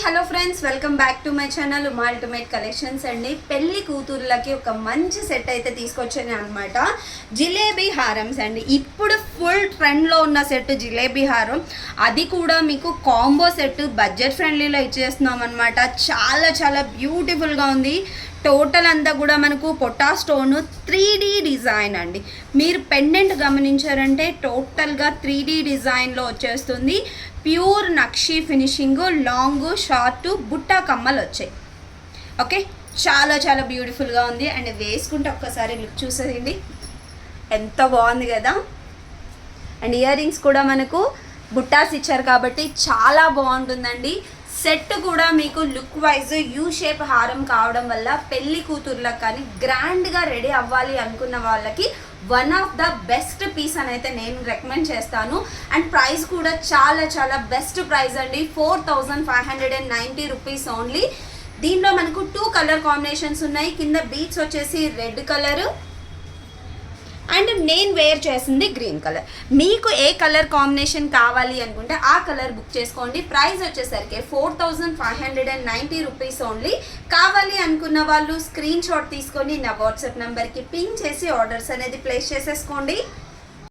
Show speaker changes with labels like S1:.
S1: Hello friends, welcome back to my channel Uma ultimate collections అండి. పెళ్లి కూతుర్లకి ఒక మంచి సెట్ అయితే తీసుకొచ్చాను అనమాట. జిలేబీ హారమ్స్ అండి. ఇప్పుడు ఫుల్ ట్రెండ్లో ఉన్న సెట్ జిలేబీ హారం, అది కూడా మీకు కాంబో సెట్ బడ్జెట్ ఫ్రెండ్లీలో ఇచ్చేస్తున్నాం అనమాట. చాలా చాలా బ్యూటిఫుల్గా ఉంది. టోటల్ అంతా కూడా మనకు పొటా స్టోన్ 3D డిజైన్ అండి. మీరు పెండెంట్ గమనించారంటే టోటల్గా 3D డిజైన్లో వచ్చేస్తుంది. ప్యూర్ నక్షి ఫినిషింగ్, లాంగ్ షార్ట్ బుట్టా కమ్మలు వచ్చాయి. ఓకే, చాలా చాలా బ్యూటిఫుల్గా ఉంది. అండ్ వేసుకుంటే ఒక్కసారి లుక్ చూసేయండి, ఎంత బాగుంది కదా. అండ్ ఇయర్ రింగ్స్ కూడా మనకు బుట్టాస్ ఇచ్చారు కాబట్టి చాలా బాగుంటుందండి. సెట్ కూడా మీకు లుక్ వైజ్ యూ షేప్ హారం కావడం వల్ల పెళ్లి కూతుర్లకు కానీ గ్రాండ్గా రెడీ అవ్వాలి అనుకున్న వాళ్ళకి one of the best piece అని అయితే నేను రికమెండ్ చేస్తాను. అండ్ ప్రైస్ కూడా చాలా చాలా బెస్ట్ ప్రైస్ అండి. 4590 రూపీస్ ఓన్లీ. దీంట్లో మనకు 2 కలర్ కాంబినేషన్స్ ఉన్నాయి. కింద బీట్స్ వచ్చేసి రెడ్ కలర్ అండ్ నేను వేర్ చేసింది గ్రీన్ కలర్. మీకు ఏ కలర్ కాంబినేషన్ కావాలి అనుకుంటే ఆ కలర్ బుక్ చేసుకోండి. ప్రైస్ వచ్చేసరికి 4590 రూపీస్ ఓన్లీ. కావాలి అనుకున్న వాళ్ళు స్క్రీన్ షాట్ తీసుకొని నా వాట్సాప్ నెంబర్కి పింగ్ చేసి ఆర్డర్స్ అనేది ప్లేస్ చేసేసుకోండి.